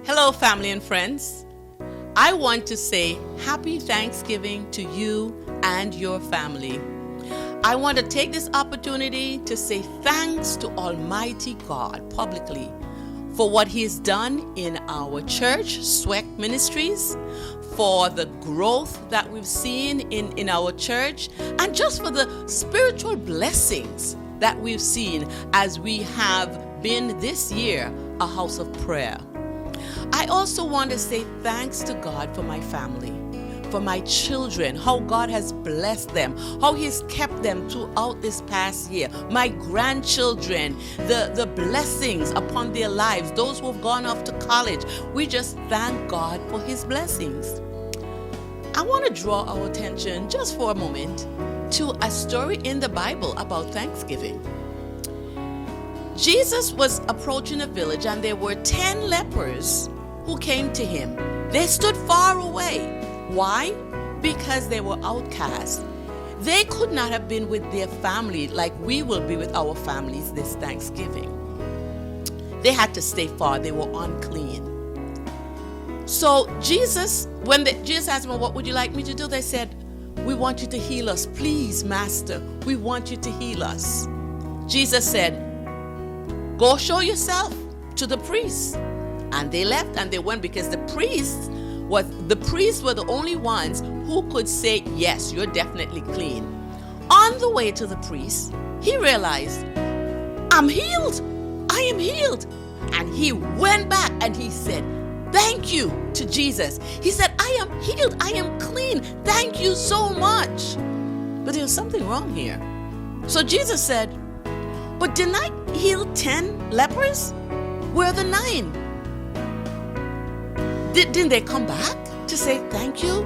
Hello, family and friends. I want to say happy Thanksgiving to you and your family. I want to take this opportunity to say thanks to Almighty God publicly for what He has done in our church, SWEC Ministries, for the growth that we've seen in our church, and just for the spiritual blessings that we've seen as we have been this year a house of prayer. I also want to say thanks to God for my family, for my children, how God has blessed them, how He's kept them throughout this past year, my grandchildren, the blessings upon their lives, those who have gone off to college. We just thank God for His blessings. I want to draw our attention just for a moment to a story in the Bible about Thanksgiving. Jesus was approaching a village and there were 10 lepers who came to Him. They stood far away. Why? Because they were outcasts. They could not have been with their family like we will be with our families this Thanksgiving. They had to stay far. They were unclean. So Jesus asked them, what would you like me to do? They said, we want you to heal us. Please, Master, we want you to heal us. Jesus said, go show yourself to the priests. And they left and they went because the priests were the only ones who could say, yes, you're definitely clean. On the way to the priest, he realized, I'm healed. I am healed. And he went back and he said, thank you to Jesus. He said, I am healed. I am clean. Thank you so much. But there was something wrong here. So Jesus said, but didn't I heal 10 lepers? Where are the 9? Didn't they come back to say thank you?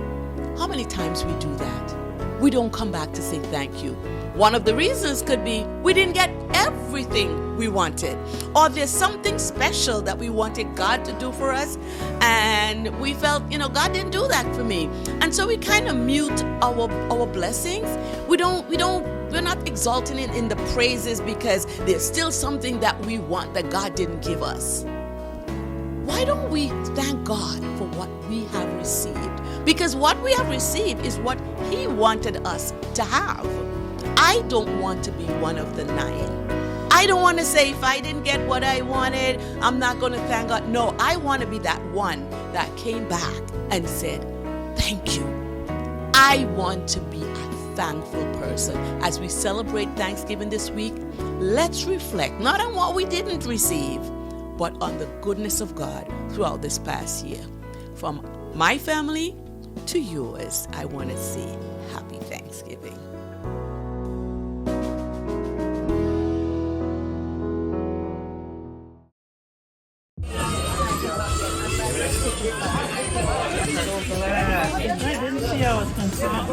How many times we do that? We don't come back to say thank you. One of the reasons could be we didn't get everything we wanted, or there's something special that we wanted God to do for us and we felt, God didn't do that for me. And so we kind of mute our blessings. We're not exalting it in the praises because there's still something that we want that God didn't give us. Why don't we thank God for what we have received? Because what we have received is what He wanted us to have. I don't want to be one of the 9. I don't want to say, if I didn't get what I wanted, I'm not going to thank God. No, I want to be that one that came back and said, thank you. I want to be a thankful person. As we celebrate Thanksgiving this week, let's reflect not on what we didn't receive, but on the goodness of God throughout this past year. From my family to yours, I want to say happy Thanksgiving. I didn't see I was considered.